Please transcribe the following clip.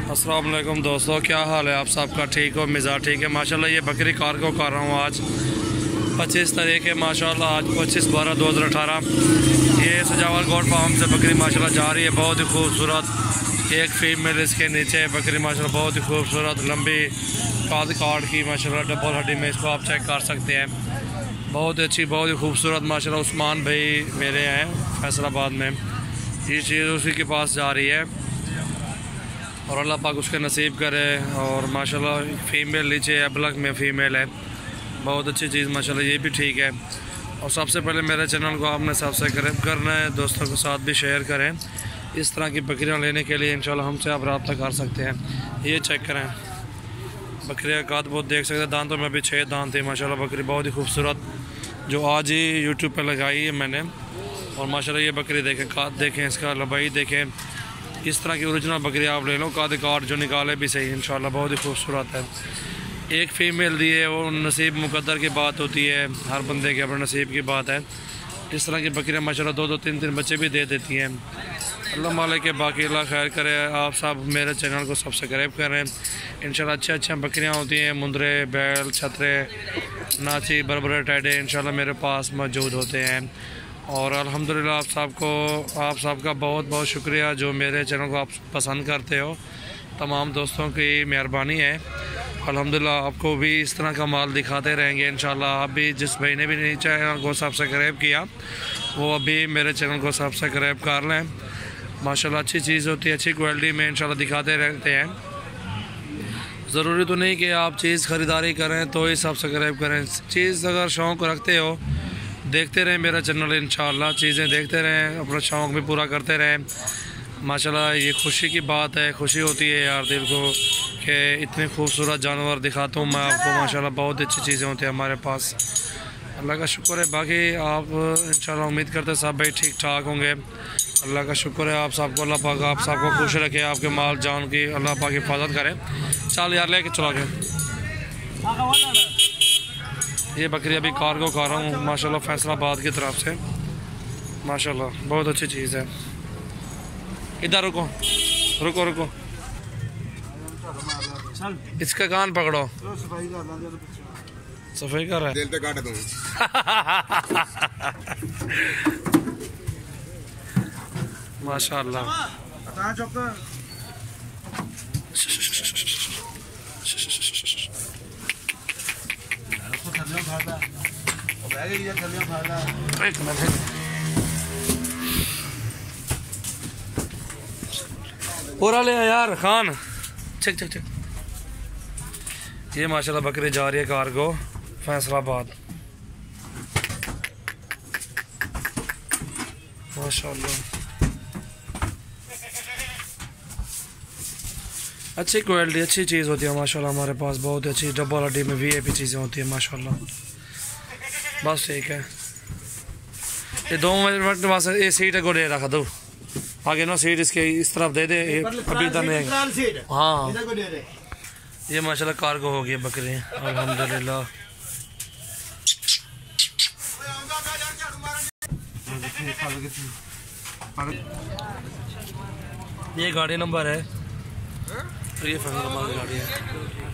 अस्सलाम वालेकुम दोस्तों, क्या हाल है आप सबका? ठीक हो? मिजाज ठीक है माशाल्लाह। ये बकरी कार्गो कर रहा हूँ आज 25 तारीख है माशाल्लाह। आज 25/12/2018 ये सजावल गोट फार्म से बकरी माशाल्लाह जा रही है। बहुत ही खूबसूरत एक फीमेल इसके नीचे बकरी माशाल्लाह, बहुत ही खूबसूरत लंबी काद काट की माशाल्लाह, डबल हड्डी में इसको आप चेक कर सकते हैं। बहुत अच्छी, बहुत ही खूबसूरत माशाल्लाह। उस्मान भाई मेरे हैं फैसलाबाद में, ये चीज़ उसी के पास जा रही है और अल्लाह पाक उसके नसीब करे। और माशाल्लाह फ़ीमेल नीचे अबलग में फ़ीमेल है, बहुत अच्छी चीज़ माशाल्लाह, ये भी ठीक है। और सबसे पहले मेरे चैनल को आपने सब्सक्राइब करना है, दोस्तों के साथ भी शेयर करें। इस तरह की बकरियां लेने के लिए इंशाल्लाह हमसे आप रब्ता कर सकते हैं। ये चेक करें बकरियाँ का बहुत देख सकते हैं, दांतों में भी 6 दांत थे माशाल्लाह। बकरी बहुत ही खूबसूरत जो आज ही यूट्यूब पर लगाई है मैंने। और माशाल्लाह ये बकरी देखें, काद देखें, इसका लंबाई देखें। इस तरह की ओरिजिनल बकरी आप ले लो, काद काट जो निकाले भी सही इंशाल्लाह, बहुत ही खूबसूरत है। एक फ़ीमेल दी है, वो नसीब मुकद्दर की बात होती है, हर बंदे के अपने नसीब की बात है। इस तरह की बकरियाँ माशाल्लाह 2-2, 3-3 बच्चे भी दे देती हैं। अल्लाह मालिक के बाकी अल्लाह खैर करे। आप सब मेरे चैनल को सब्सक्राइब करें इंशाल्लाह। अच्छी बकरियाँ होती हैं, मुंदरे, बैल, छतरे, नाची, बरबरे, टैडे इंशाल्लाह मेरे पास मौजूद होते हैं। और अल्हम्दुलिल्लाह आप सबका बहुत बहुत शुक्रिया जो मेरे चैनल को आप पसंद करते हो। तमाम दोस्तों की मेहरबानी है। अल्हम्दुलिल्लाह आपको भी इस तरह का माल दिखाते रहेंगे इंशाल्लाह। आप भी जिस भाई ने भी नहीं चैनल को सब्सक्राइब किया वो अभी मेरे चैनल को सब्सक्राइब कर लें। माशाल्लाह अच्छी चीज़ होती है, अच्छी क्वालिटी में इंशाल्लाह दिखाते रहते हैं। ज़रूरी तो नहीं कि आप चीज़ ख़रीदारी करें तो ही सब्सक्राइब करें। चीज़ अगर शौक़ रखते हो देखते रहें मेरा चैनल, इंशाल्लाह चीज़ें देखते रहें, अपना शौक़ भी पूरा करते रहें। माशाल्लाह ये खुशी की बात है, खुशी होती है यार दिल को कि इतने खूबसूरत जानवर दिखाता हूँ मैं आपको। माशाल्लाह बहुत अच्छी चीज़ें होती हैं हमारे पास, अल्लाह का शुक्र है। बाकी आप इंशाल्लाह उम्मीद करते सब भाई ठीक ठाक होंगे। अल्लाह का शुक्र है आप सबको, अल्लाह पाक आप सबको खुश रखे, आपके माल जान की अल्लाह पाक हिफाजत करे। चल यार लेके चला गया। ये बकरी अभी कार्गो कर रहा हूँ माशाल्लाह फैसलाबाद की तरफ से। माशाल्लाह बहुत अच्छी चीज़ है। इधर रुको रुको रुको, इसका कान पकड़ो, सफाई कर रहा है। माशाल्लाह एक मिनट पूरा ले यार खान, चेक चेक चेक। ये माशाल्लाह बकरी जा रही है कार्गो फैसलाबाद। माशाल्लाह अच्छी क्वालिटी, अच्छी चीज़ होती है माशाल्लाह हमारे पास। बहुत अच्छी डबल हड्डी में VIP चीज़ें होती है माशाल्लाह। बस ठीक है, ये 2 मिनट वास्ते ये सीट को दे रखा दो आगे ना, सीट इसके इस तरफ दे दे, अभी इधर नहीं। हाँ ये माशाल्लाह कार्गो हो गई बकरी अल्हम्दुलिल्लाह। ये गाड़ी नंबर है, ये फैसलाबाद गाड़ी है।